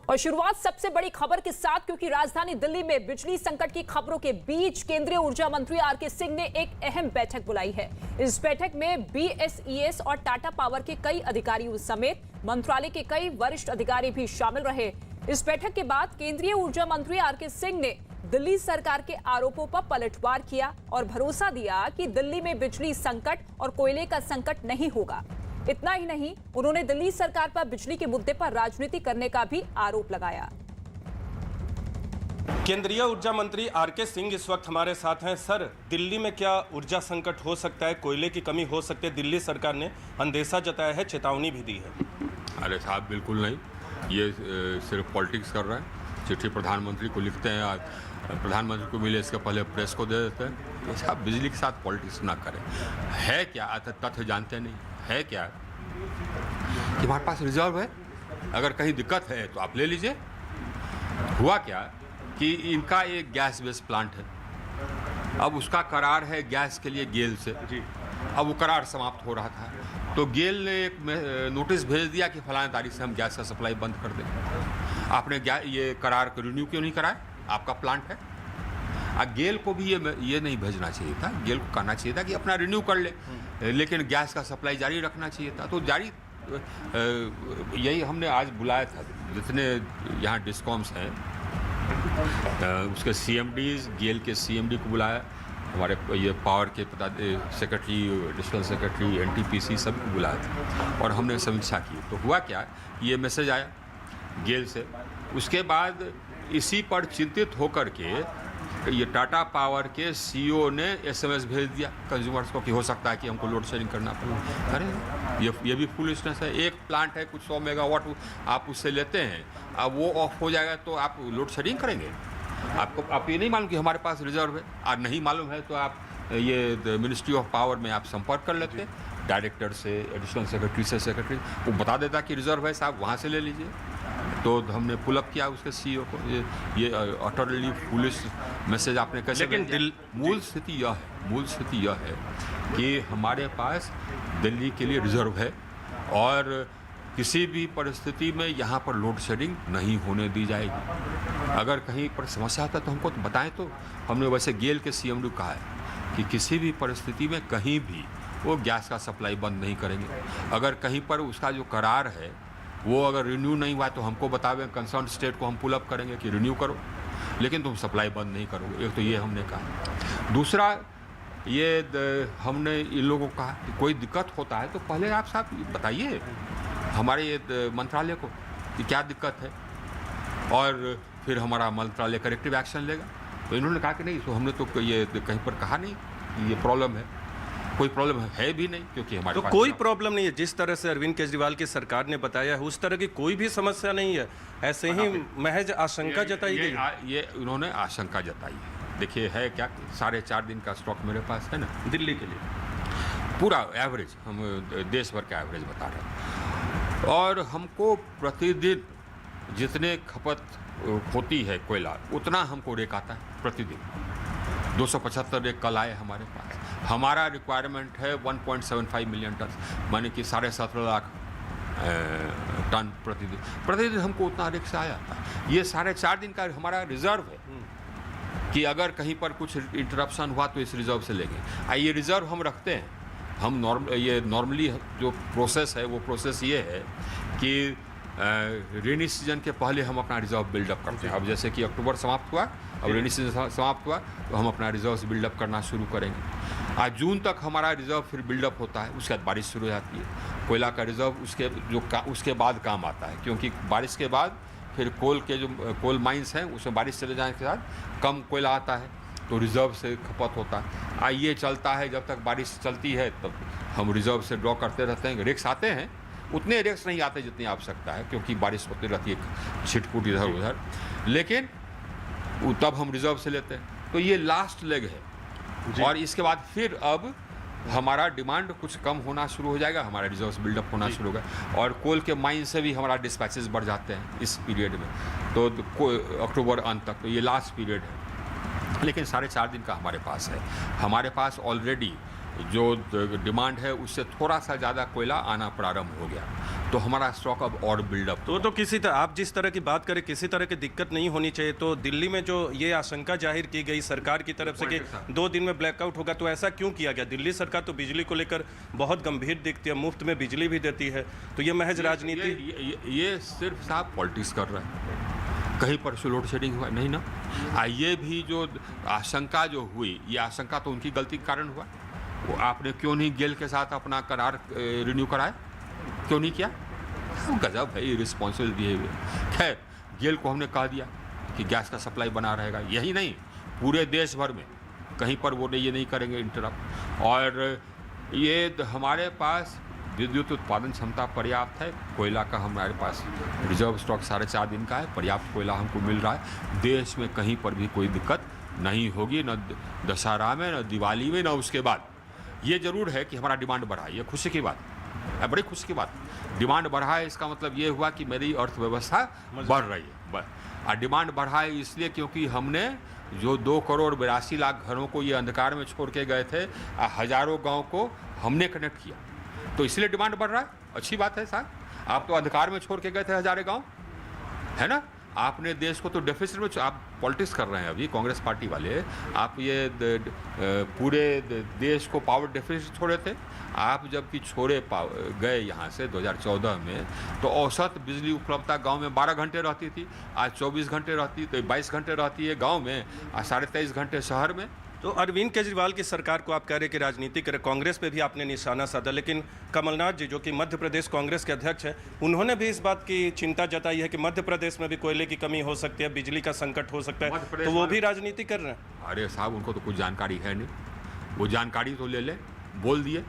और शुरुआत सबसे बड़ी खबर के साथ, क्योंकि राजधानी दिल्ली में बिजली संकट की खबरों के बीच केंद्रीय ऊर्जा मंत्री आरके सिंह ने एक अहम बैठक बुलाई है। इस बैठक में बीएसईएस और टाटा पावर के कई अधिकारियों समेत मंत्रालय के कई वरिष्ठ अधिकारी भी शामिल रहे। इस बैठक के बाद केंद्रीय ऊर्जा मंत्री आरके सिंह ने दिल्ली सरकार के आरोपों पर पलटवार किया और भरोसा दिया कि दिल्ली में बिजली संकट और कोयले का संकट नहीं होगा। इतना ही नहीं, उन्होंने दिल्ली सरकार पर बिजली के मुद्दे पर राजनीति करने का भी आरोप लगाया। केंद्रीय ऊर्जा मंत्री आरके सिंह इस वक्त हमारे साथ हैं। सर, दिल्ली में क्या ऊर्जा संकट हो सकता है, कोयले की कमी हो सकती है? दिल्ली सरकार ने अंदेशा जताया है, चेतावनी भी दी है। अरे साहब, बिल्कुल नहीं। ये सिर्फ पॉलिटिक्स कर रहा है। चिट्ठी प्रधानमंत्री को लिखते हैं, प्रधानमंत्री को मिले इसके पहले प्रेस को दे देते हैं। तो साहब, बिजली के साथ पॉलिटिक्स ना करें। है क्या तथ्य जानते नहीं? है क्या कि हमारे पास रिजर्व है, अगर कहीं दिक्कत है तो आप ले लीजिए। हुआ क्या कि इनका एक गैस बेस्ड प्लांट है, अब उसका करार है गैस के लिए गेल से जी। अब वो करार समाप्त हो रहा था तो गेल ने एक नोटिस भेज दिया कि फलाने तारीख से हम गैस का सप्लाई बंद कर देंगे। आपने ये करार को रिन्यू क्यों नहीं कराया? आपका प्लांट है। गेल को भी ये नहीं भेजना चाहिए था। गेल को कहना चाहिए था कि अपना रिन्यू कर ले, लेकिन गैस का सप्लाई जारी रखना चाहिए था। तो जारी यही हमने आज बुलाया था। जितने यहाँ डिस्कॉम्स हैं उसके सीएमडीज, गेल के सीएमडी को बुलाया, हमारे ये पावर के सेक्रेटरी, एडिशनल सेक्रेटरी, एनटीपीसी सभी को बुलाया था और हमने समीक्षा की। तो हुआ क्या, ये मैसेज आया गेल से। उसके बाद इसी पर चिंतित होकर के ये टाटा पावर के सीईओ ने एसएमएस भेज दिया कंज्यूमर्स को कि हो सकता है कि हमको लोड शेडिंग करना पड़े। अरे ये भी फुलिशनेस है। एक प्लांट है कुछ 100 मेगावाट, आप उससे लेते हैं, अब वो ऑफ हो जाएगा तो आप लोड शेडिंग करेंगे? आप ये नहीं मालूम कि हमारे पास रिजर्व है? और नहीं मालूम है तो आप ये मिनिस्ट्री ऑफ पावर में आप संपर्क कर लेते, डायरेक्टर से, एडिशनल सेक्रेटरी से, सेक्रेटरी वो बता देता कि रिजर्व है साहब, वहाँ से ले लीजिए। तो हमने पुल अप किया उसके सीईओ को। ये अटरली फुलिश मैसेज आपने कैसे? लेकिन मूल स्थिति यह है कि हमारे पास दिल्ली के लिए रिजर्व है और किसी भी परिस्थिति में यहाँ पर लोड शेडिंग नहीं होने दी जाएगी। अगर कहीं पर समस्या आता है तो हमको तो बताएं। तो हमने वैसे गेल के सीएमडी को कहा है कि किसी भी परिस्थिति में कहीं भी वो गैस का सप्लाई बंद नहीं करेंगे। अगर कहीं पर उसका जो करार है वो अगर रिन्यू नहीं हुआ तो हमको बतावें, कंसर्न स्टेट को हम पुल अप करेंगे कि रिन्यू करो, लेकिन तुम सप्लाई बंद नहीं करोगे। एक तो ये हमने कहा। दूसरा, ये हमने इन लोगों को कहा कि कोई दिक्कत होता है तो पहले आप साहब बताइए हमारे ये मंत्रालय को कि क्या दिक्कत है, और फिर हमारा मंत्रालय करेक्टिव एक्शन लेगा। तो इन्होंने कहा कि नहीं, तो हमने तो ये कहीं पर कहा नहीं कि ये प्रॉब्लम है। कोई प्रॉब्लम है भी नहीं, क्योंकि हमारे तो पास कोई प्रॉब्लम नहीं है। जिस तरह से अरविंद केजरीवाल की सरकार ने बताया है उस तरह की कोई भी समस्या नहीं है। ऐसे ही महज आशंका जताई गई। ये उन्होंने आशंका जताई है। देखिए, है क्या, 4.5 दिन का स्टॉक मेरे पास है ना दिल्ली के लिए, पूरा एवरेज, हम देश भर का एवरेज बता रहे हैं। और हमको प्रतिदिन जितने खपत होती है कोयला उतना हमको रेक आता है प्रतिदिन। 275 रेक कल आए हमारे पास। हमारा रिक्वायरमेंट है 1.75 मिलियन टन, माने कि 17.5 लाख टन प्रतिदिन हमको उतना रेक से आया था। ये 4.5 दिन का हमारा रिजर्व है कि अगर कहीं पर कुछ इंटरप्शन हुआ तो इस रिजर्व से लेंगे। ये रिजर्व हम रखते हैं। हम नॉर्मली जो प्रोसेस है वो प्रोसेस ये है कि रेनी सीजन के पहले हम अपना रिजर्व बिल्डअप करते हैं। अब जैसे कि अक्टूबर समाप्त हुआ, अब रेनी सीजन समाप्त हुआ तो हम अपना रिजर्व बिल्डअप करना शुरू करेंगे। आज जून तक हमारा रिजर्व फिर बिल्डअप होता है, उसके बाद बारिश शुरू हो जाती है। कोयला का रिजर्व उसके बाद काम आता है, क्योंकि बारिश के बाद फिर कोल के जो कोल माइंस हैं उसमें बारिश चले जाने के साथ कम कोयला आता है तो रिजर्व से खपत होता है। ये चलता है जब तक बारिश चलती है, तब हम रिजर्व से ड्रॉ करते रहते हैं। रेक्स आते हैं, उतने रेक्स नहीं आते जितनी आवश्यकता है, क्योंकि बारिश होती रहती है छिटपुट इधर उधर, लेकिन तब हम रिजर्व से लेते हैं। तो ये लास्ट लेग है। और इसके बाद फिर अब हमारा डिमांड कुछ कम होना शुरू हो जाएगा, हमारा रिजर्व्स बिल्डअप होना शुरू होगा, और कोल के माइन से भी हमारा डिस्पैचेस बढ़ जाते हैं इस पीरियड में। तो अक्टूबर अंत तक, तो ये लास्ट पीरियड है। लेकिन 4.5 दिन का हमारे पास है। हमारे पास ऑलरेडी जो डिमांड है उससे थोड़ा सा ज़्यादा कोयला आना प्रारंभ हो गया, तो हमारा स्टॉक अब और बिल्डअप। तो किसी तरह आप जिस तरह की बात करें, किसी तरह की दिक्कत नहीं होनी चाहिए। तो दिल्ली में जो ये आशंका जाहिर की गई सरकार की तरफ से कि 2 दिन में ब्लैकआउट होगा, तो ऐसा क्यों किया गया? दिल्ली सरकार तो बिजली को लेकर बहुत गंभीर दिखती है, मुफ्त में बिजली भी देती है, तो ये महज राजनीति। ये सिर्फ साहब पॉलिटिक्स कर रहा है। कहीं पर लोड शेडिंग हुआ नहीं ना। ये भी जो आशंका जो हुई, ये आशंका तो उनकी गलती के कारण हुआ। वो आपने क्यों नहीं गेल के साथ अपना करार रिन्यू कराया, क्यों नहीं किया? गजब है रिस्पॉन्सिबल बिहेवियर। खैर, गेल को हमने कह दिया कि गैस का सप्लाई बना रहेगा, यही नहीं पूरे देश भर में कहीं पर वो ये नहीं करेंगे इंटरप्ट। और ये हमारे पास विद्युत उत्पादन क्षमता पर्याप्त है, कोयला का हमारे पास रिजर्व स्टॉक 4.5 दिन का है, पर्याप्त कोयला हमको मिल रहा है। देश में कहीं पर भी कोई दिक्कत नहीं होगी, न दशहरा में, न दिवाली में, न उसके बाद। ये जरूर है कि हमारा डिमांड बढ़ा, ये खुशी की बात है, बड़ी खुशी की बात। डिमांड बढ़ा है, इसका मतलब ये हुआ कि मेरी अर्थव्यवस्था बढ़ रही है। और डिमांड बढ़ा है इसलिए क्योंकि हमने जो 2 करोड़ 82 लाख घरों को ये अंधकार में छोड़ के गए थे, हजारों गाँव को हमने कनेक्ट किया, तो इसलिए डिमांड बढ़ रहा है। अच्छी बात है साहब। आप तो अंधकार में छोड़ के गए थे हजारों गाँव, है ना। आपने देश को तो डेफिसिट में, आप पॉलिटिक्स कर रहे हैं अभी कांग्रेस पार्टी वाले, आप ये पूरे देश को पावर डेफिसिट छोड़े थे। आप जबकि छोड़े गए यहाँ से 2014 में, तो औसत बिजली उपलब्धता गांव में 12 घंटे रहती थी, आज 24 घंटे रहती, तो 22 घंटे रहती है गांव में, और 23.5 घंटे शहर में। तो अरविंद केजरीवाल की सरकार को आप कह रहे कि राजनीति करे, कांग्रेस पे भी आपने निशाना साधा, लेकिन कमलनाथ जी जो कि मध्य प्रदेश कांग्रेस के अध्यक्ष हैं, उन्होंने भी इस बात की चिंता जताई है कि मध्य प्रदेश में भी कोयले की कमी हो सकती है, बिजली का संकट हो सकता है, तो वो भी राजनीति कर रहे हैं। अरे साहब, उनको तो कुछ जानकारी है नहीं, वो जानकारी तो ले बोल दिए।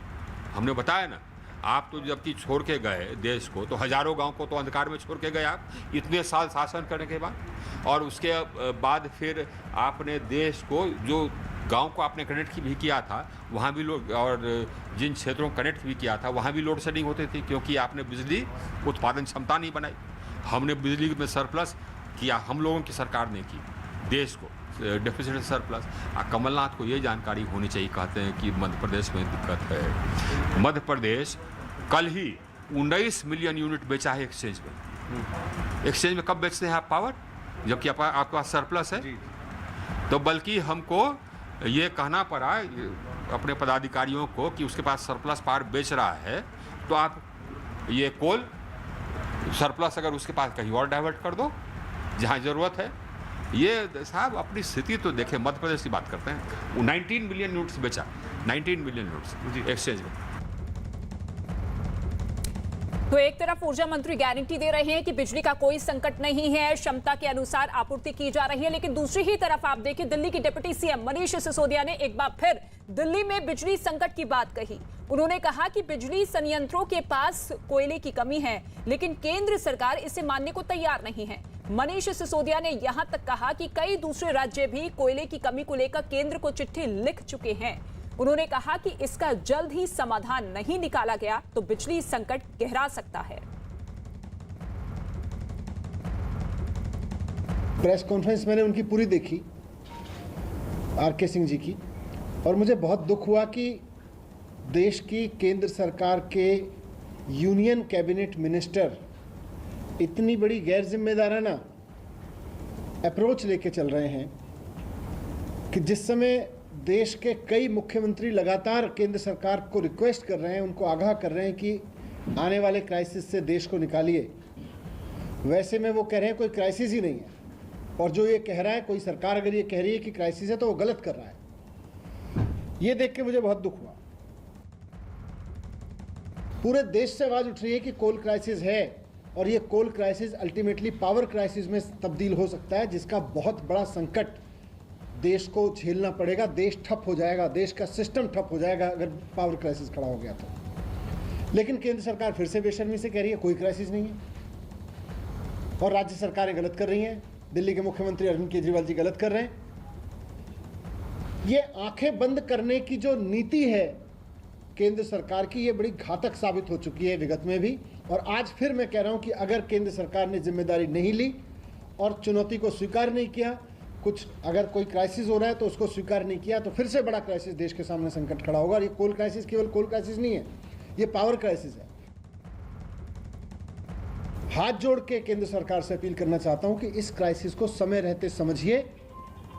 हमने बताया ना, आप तो जबकि छोड़ के गए देश को, तो हजारों गांव को तो अंधकार में छोड़ के गए आप, इतने साल शासन करने के बाद। और उसके बाद फिर आपने देश को, जो गांव को आपने कनेक्ट भी किया था, वहाँ भी लोड, और जिन क्षेत्रों को कनेक्ट भी किया था वहाँ भी लोड शेडिंग होती थी, क्योंकि आपने बिजली उत्पादन क्षमता नहीं बनाई। हमने बिजली में सरप्लस किया, हम लोगों की सरकार ने की, देश को डेफिसिट सरप्लस। कमलनाथ को ये जानकारी होनी चाहिए, कहते हैं कि मध्य प्रदेश में दिक्कत है। मध्य प्रदेश कल ही 19 मिलियन यूनिट बेचा है एक्सचेंज में। एक्सचेंज में कब बेचते हैं आप पावर, जबकि आपके पास सरप्लस है? तो बल्कि हमको ये कहना पड़ा अपने पदाधिकारियों को कि उसके पास सरप्लस पावर बेच रहा है, तो आप ये कोल सरप्लस अगर उसके पास कहीं और डाइवर्ट कर दो जहाँ ज़रूरत है। ये साहब अपनी स्थिति तो देखें, मध्य प्रदेश की बात करते हैं, वो 19 मिलियन यूनिट्स बेचा, 19 मिलियन यूनिट्स एक्सचेंज में। तो एक तरफ ऊर्जा मंत्री गारंटी दे रहे हैं कि बिजली का कोई संकट नहीं है, क्षमता के अनुसार आपूर्ति की जा रही है, लेकिन दूसरी ही तरफ आप देखिए दिल्ली की डिप्टी सीएम मनीष सिसोदिया ने एक बार फिर दिल्ली में बिजली संकट की बात कही। उन्होंने कहा कि बिजली संयंत्रों के पास कोयले की कमी है, लेकिन केंद्र सरकार इसे मानने को तैयार नहीं है। मनीष सिसोदिया ने यहां तक कहा कि कई दूसरे राज्य भी कोयले की कमी को लेकर केंद्र को चिट्ठी लिख चुके हैं। उन्होंने कहा कि इसका जल्द ही समाधान नहीं निकाला गया तो बिजली संकट गहरा सकता है। प्रेस कॉन्फ्रेंस मैंने उनकी पूरी देखी, आर.के. सिंह जी की, और मुझे बहुत दुख हुआ कि देश की केंद्र सरकार के यूनियन कैबिनेट मिनिस्टर इतनी बड़ी गैर जिम्मेदाराना अप्रोच लेके चल रहे हैं कि जिस समय देश के कई मुख्यमंत्री लगातार केंद्र सरकार को रिक्वेस्ट कर रहे हैं, उनको आगाह कर रहे हैं कि आने वाले क्राइसिस से देश को निकालिए, वैसे में वो कह रहे हैं कोई क्राइसिस ही नहीं है। और जो ये कह रहा है, कोई सरकार अगर ये कह रही है कि क्राइसिस है तो वो गलत कर रहा है। ये देख के मुझे बहुत दुख हुआ। पूरे देश से आवाज उठ रही है कि कोल क्राइसिस है, और ये कोल क्राइसिस अल्टीमेटली पावर क्राइसिस में तब्दील हो सकता है, जिसका बहुत बड़ा संकट देश को झेलना पड़ेगा। देश ठप हो जाएगा, देश का सिस्टम ठप हो जाएगा अगर पावर क्राइसिस खड़ा हो गया तो। लेकिन केंद्र सरकार फिर से बेशर्मी से कह रही है कोई क्राइसिस नहीं है, और राज्य सरकारें गलत कर रही हैं। दिल्ली के मुख्यमंत्री अरविंद केजरीवाल जी गलत कर रहे हैं। ये आंखें बंद करने की जो नीति है केंद्र सरकार की, ये बड़ी घातक साबित हो चुकी है विगत में भी। और आज फिर मैं कह रहा हूं कि अगर केंद्र सरकार ने जिम्मेदारी नहीं ली और चुनौती को स्वीकार नहीं किया, कुछ अगर कोई क्राइसिस हो रहा है तो उसको स्वीकार नहीं किया तो फिर से बड़ा क्राइसिस देश के सामने संकट खड़ा होगा। और ये कोल क्राइसिस केवल कोल क्राइसिस नहीं है, ये पावर क्राइसिस है। हाथ जोड़ के केंद्र सरकार से अपील करना चाहता हूं कि इस क्राइसिस को समय रहते समझिए।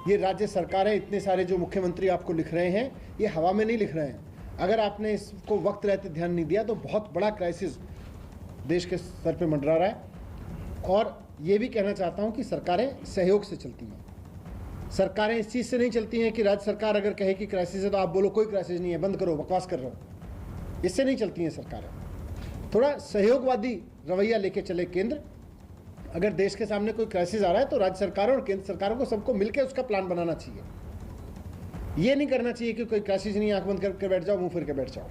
ये राज्य सरकारें, इतने सारे जो मुख्यमंत्री आपको लिख रहे हैं, ये हवा में नहीं लिख रहे हैं। अगर आपने इसको वक्त रहते ध्यान नहीं दिया तो बहुत बड़ा क्राइसिस देश के सर पे मंडरा रहा है। और ये भी कहना चाहता हूं कि सरकारें सहयोग से चलती हैं। सरकारें इस चीज़ से नहीं चलती हैं कि राज्य सरकार अगर कहे कि क्राइसिस है तो आप बोलो कोई क्राइसिस नहीं है, बंद करो, बकवास कर रहे हो। इससे नहीं चलती हैं सरकारें। थोड़ा सहयोगवादी रवैया लेके चले केंद्र। अगर देश के सामने कोई क्राइसिस आ रहा है तो राज्य सरकारों और केंद्र सरकारों को सबको मिलकर उसका प्लान बनाना चाहिए। ये नहीं करना चाहिए कि कोई क्राइसिस नहीं, आंख बंद करके बैठ जाओ, मुंह फिर के बैठ जाओ।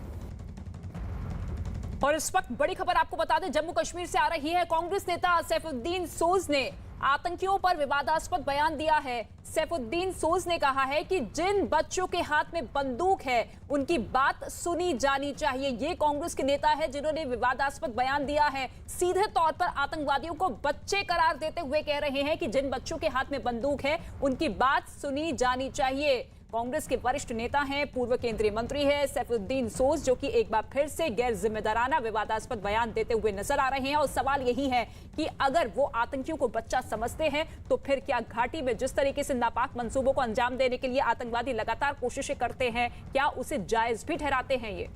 और इस वक्त बड़ी खबर आपको बता दें, जम्मू कश्मीर से आ रही है। कांग्रेस नेता सैफुद्दीन सोज ने आतंकियों पर विवादास्पद बयान दिया है। सैफुद्दीन सोज ने कहा है कि जिन बच्चों के हाथ में बंदूक है उनकी बात सुनी जानी चाहिए। ये कांग्रेस के नेता है जिन्होंने विवादास्पद बयान दिया है। सीधे तौर पर आतंकवादियों को बच्चे करार देते हुए कह रहे हैं कि जिन बच्चों के हाथ में बंदूक है उनकी बात सुनी जानी चाहिए। कांग्रेस के वरिष्ठ नेता हैं, पूर्व केंद्रीय मंत्री हैं सैफुद्दीन सोज, जो कि एक बार फिर से गैर जिम्मेदाराना विवादास्पद बयान देते हुए नजर आ रहे हैं। और सवाल यही है कि अगर वो आतंकियों को बच्चा समझते हैं तो फिर क्या घाटी में जिस तरीके से नापाक मंसूबों को अंजाम देने के लिए आतंकवादी लगातार कोशिशें करते हैं, क्या उसे जायज भी ठहराते हैं? ये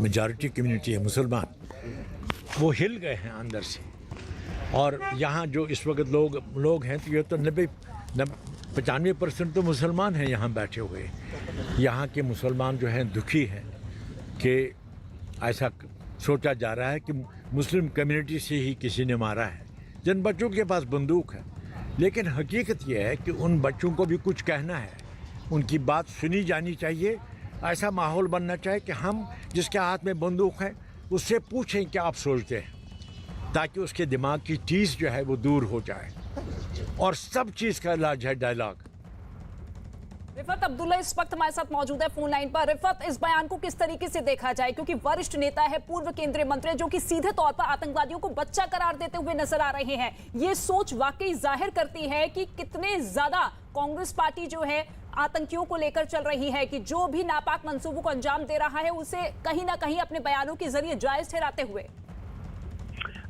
मेजॉरिटी कम्युनिटी है मुसलमान, वो हिल गए हैं अंदर से। और यहाँ जो इस वक्त लोग हैं तो ये तो 95% तो मुसलमान हैं यहाँ बैठे हुए। यहाँ के मुसलमान जो हैं दुखी हैं कि ऐसा सोचा जा रहा है कि मुस्लिम कम्युनिटी से ही किसी ने मारा है जिन बच्चों के पास बंदूक है। लेकिन हकीकत यह है कि उन बच्चों को भी कुछ कहना है, उनकी बात सुनी जानी चाहिए। ऐसा माहौल बनना चाहिए कि हम जिसके हाथ में बंदूक है उससे पूछें क्या आप सोचते हैं, ताकि उसके दिमाग की चीज़ जो है वो दूर हो जाए। और सब चीज का इलाज है डायलॉग। रिफत अब्दुल्ला इस वक्त हमारे साथ मौजूद है फोन लाइन पर। रिफत, इस बयान को किस तरीके से देखा जाए, क्योंकि वरिष्ठ नेता है, पूर्व केंद्रीय मंत्री, जो कि सीधे तौर पर आतंकवादियों को बच्चा करार देते हुए नजर आ रहे हैं। ये सोच वाकई जाहिर करती है कि कितने ज्यादा कांग्रेस पार्टी जो है आतंकियों को लेकर चल रही है, कि जो भी नापाक मंसूबों को अंजाम दे रहा है उसे कहीं ना कहीं अपने बयानों के जरिए जायज ठहराते हुए।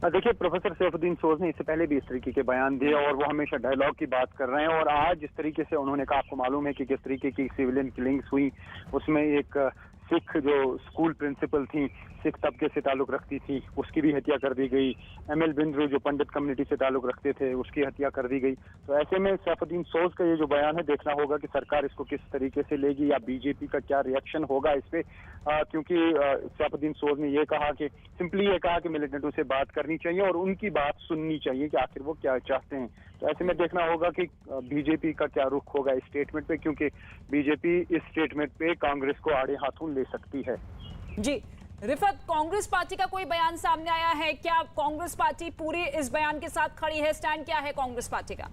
देखिए, प्रोफेसर सैफुद्दीन सोज ने इससे पहले भी इस तरीके के बयान दिए और वो हमेशा डायलॉग की बात कर रहे हैं। और आज जिस तरीके से उन्होंने कहा, आपको मालूम है कि किस तरीके की सिविलियन किलिंग्स हुई, उसमें एक सिख जो स्कूल प्रिंसिपल थी, सिख तबके से ताल्लुक रखती थी, उसकी भी हत्या कर दी गई। ML बिंद्रू जो पंडित कम्युनिटी से ताल्लुक रखते थे, उसकी हत्या कर दी गई। तो ऐसे में सैफुद्दीन सोज का ये जो बयान है, देखना होगा कि सरकार इसको किस तरीके से लेगी या बीजेपी का क्या रिएक्शन होगा इस पे। क्योंकि सैफुद्दीन सोज ने ये कहा कि सिंपली ये कहा कि मिलिटेंटों से बात करनी चाहिए और उनकी बात सुननी चाहिए कि आखिर वो क्या चाहते हैं। तो ऐसे में देखना होगा कि बीजेपी का क्या रुख होगा इस स्टेटमेंट पे, क्योंकि बीजेपी इस स्टेटमेंट पे कांग्रेस को आड़े हाथों ले सकती है। जी रिफत, कांग्रेस पार्टी का कोई बयान सामने आया है क्या? कांग्रेस पार्टी पूरी इस बयान के साथ खड़ी है? स्टैंड क्या है कांग्रेस पार्टी का?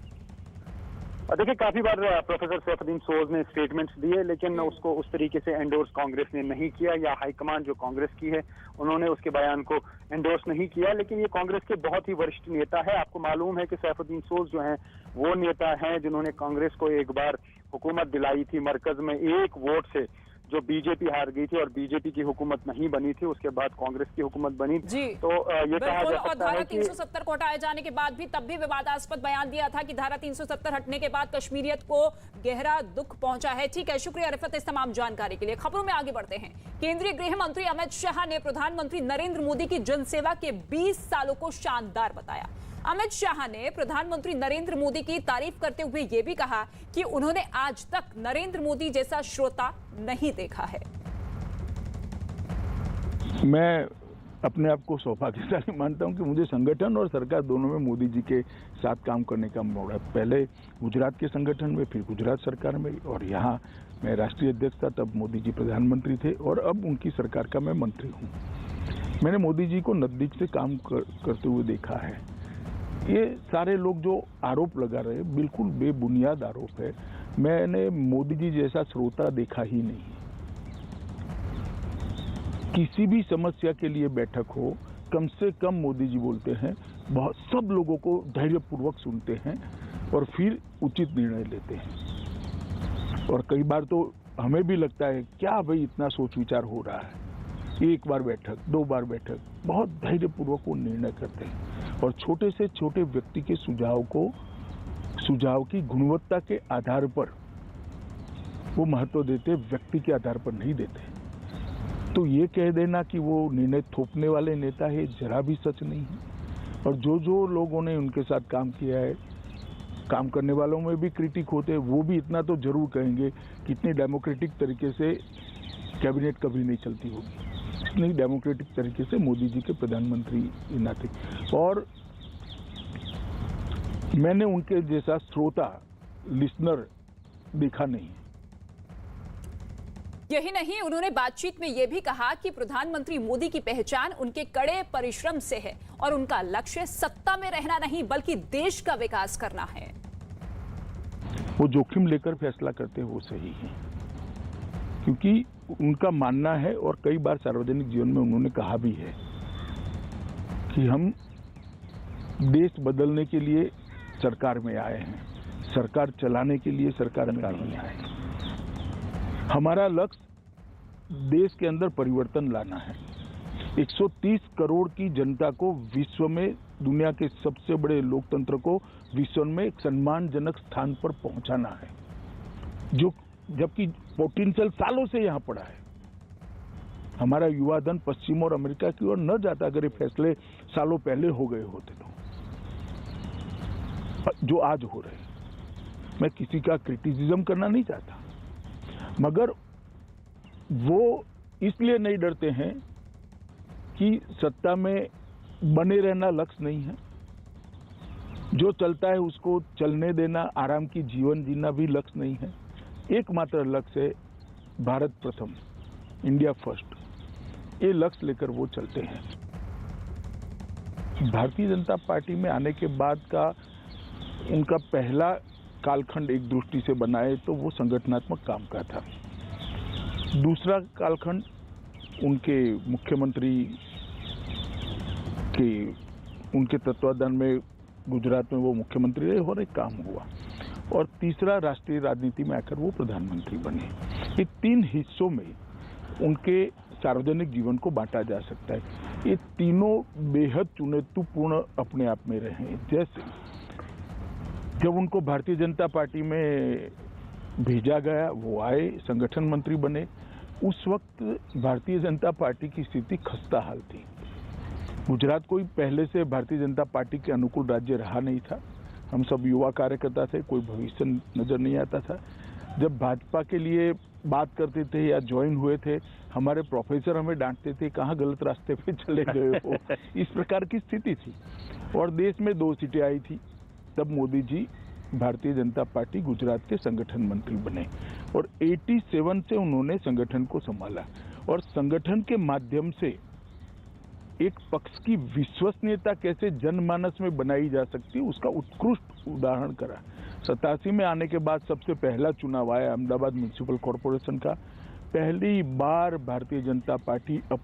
देखिए, काफी बार प्रोफेसर सैफुद्दीन सोज ने स्टेटमेंट्स दिए, लेकिन उसको उस तरीके से एंडोर्स कांग्रेस ने नहीं किया, या हाईकमान जो कांग्रेस की है उन्होंने उसके बयान को एंडोर्स नहीं किया। लेकिन ये कांग्रेस के बहुत ही वरिष्ठ नेता है। आपको मालूम है कि सैफुद्दीन सोज जो हैं वो नेता हैं जिन्होंने कांग्रेस को एक बार हुकूमत दिलाई थी मरकज में, एक वोट से, जो बीजेपी हार गई थी और बीजेपी की हुकूमत नहीं बनी थी। उसके बाद कांग्रेस की हुकूमत बनी। तो ये कहा जा सकता है कि 370 को हटाए जाने के बाद भी तब भी विवादास्पद बयान दिया था कि धारा 370 हटने के बाद कश्मीरियत को गहरा दुख पहुंचा है। ठीक है, शुक्रिया रिफत इस तमाम जानकारी के लिए। खबरों में आगे बढ़ते हैं। केंद्रीय गृह मंत्री अमित शाह ने प्रधानमंत्री नरेंद्र मोदी की जनसेवा के 20 सालों को शानदार बताया। अमित शाह ने प्रधानमंत्री नरेंद्र मोदी की तारीफ करते हुए यह भी कहा कि उन्होंने आज तक नरेंद्र मोदी जैसा श्रोता नहीं देखा है। मैं अपने आप को सौभाग्यशाली मानता हूं कि मुझे संगठन और सरकार दोनों में मोदी जी के साथ काम करने का मौका, पहले गुजरात के संगठन में, फिर गुजरात सरकार में, और यहाँ मैं राष्ट्रीय अध्यक्ष था, तब मोदी जी प्रधानमंत्री थे, और अब उनकी सरकार का मैं मंत्री हूँ। मैंने मोदी जी को नजदीक से काम करते हुए देखा है। ये सारे लोग जो आरोप लगा रहे हैं बिल्कुल बेबुनियाद आरोप है। मैंने मोदी जी जैसा श्रोता देखा ही नहीं। किसी भी समस्या के लिए बैठक हो, कम से कम मोदी जी बोलते हैं, बहुत सब लोगों को धैर्यपूर्वक सुनते हैं और फिर उचित निर्णय लेते हैं। और कई बार तो हमें भी लगता है क्या भाई इतना सोच विचार हो रहा है, एक बार बैठक, 2 बार बैठक, बहुत धैर्यपूर्वक वो निर्णय करते हैं और छोटे से छोटे व्यक्ति के सुझाव की गुणवत्ता के आधार पर वो महत्व देते, व्यक्ति के आधार पर नहीं देते। तो ये कह देना कि वो निर्णय थोपने वाले नेता है, जरा भी सच नहीं है। और जो लोगों ने उनके साथ काम किया है, काम करने वालों में भी क्रिटिक होते हैं, वो भी इतना तो जरूर कहेंगे कि इतनी डेमोक्रेटिक तरीके से कैबिनेट कभी नहीं चलती होगी, इतनी डेमोक्रेटिक तरीके से मोदी जी के प्रधानमंत्री नाते। और मैंने उनके जैसा श्रोता, लिसनर देखा नहीं। यही नहीं, उन्होंने बातचीत में यह भी कहा कि प्रधानमंत्री मोदी की पहचान उनके कड़े परिश्रम से है और उनका लक्ष्य सत्ता में रहना नहीं बल्कि देश का विकास करना है। वो जोखिम लेकर फैसला करते हैं, वो सही है, क्योंकि उनका मानना है और कई बार सार्वजनिक जीवन में उन्होंने कहा भी है कि हम देश बदलने के लिए सरकार में आए हैं, सरकार चलाने के लिए सरकार में नहीं आए। हमारा लक्ष्य देश के अंदर परिवर्तन लाना है। 130 करोड़ की जनता को विश्व में, दुनिया के सबसे बड़े लोकतंत्र को विश्व में एक सम्मानजनक स्थान पर पहुंचाना है, जो जबकि पोटेंशियल सालों से यहाँ पड़ा है। हमारा युवा धन पश्चिम और अमेरिका की ओर न जाता अगर ये फैसले सालों पहले हो गए होते तो, जो आज हो रहे। मैं किसी का क्रिटिसिज्म करना नहीं चाहता, मगर वो इसलिए नहीं डरते हैं कि सत्ता में बने रहना लक्ष्य नहीं है, जो चलता है उसको चलने देना, आराम की जीवन जीना भी लक्ष्य नहीं है। एकमात्र लक्ष्य है भारत प्रथम, इंडिया फर्स्ट, ये लक्ष्य लेकर वो चलते हैं। भारतीय जनता पार्टी में आने के बाद का उनका पहला कालखंड एक दृष्टि से बनाए तो वो संगठनात्मक काम का था। दूसरा कालखंड उनके मुख्यमंत्री के, उनके तत्वाधान में गुजरात में वो मुख्यमंत्री रहे और एक काम हुआ। और तीसरा राष्ट्रीय राजनीति में आकर वो प्रधानमंत्री बने। ये 3 हिस्सों में उनके सार्वजनिक जीवन को बांटा जा सकता है। ये तीनों बेहद चुनौतीपूर्ण अपने आप में रहे। जैसे जब उनको भारतीय जनता पार्टी में भेजा गया, वो आए, संगठन मंत्री बने। उस वक्त भारतीय जनता पार्टी की स्थिति खस्ता हाल थी। गुजरात कोई पहले से भारतीय जनता पार्टी के अनुकूल राज्य रहा नहीं था। हम सब युवा कार्यकर्ता थे, कोई भविष्य नजर नहीं आता था। जब भाजपा के लिए बात करते थे या ज्वाइन हुए थे, हमारे प्रोफेसर हमें डांटते थे, कहाँ गलत रास्ते पे चले गए हो। इस प्रकार की स्थिति थी। और देश में 2 सीटें आई थी। तब मोदी जी भारतीय जनता पार्टी गुजरात के संगठन मंत्री बने और 87 से उन्होंने संगठन को संभाला और संगठन के माध्यम से एक पक्ष की विश्वसनीयता कैसे जनमानस में बनाई जा सकती है उसका उत्कृष्ट उदाहरण करा। 87 में आने के बाद सबसे पहला चुनाव आया अहमदाबाद म्युनिसिपल कॉरपोरेशन का। पहली बार भारतीय जनता पार्टी अपनी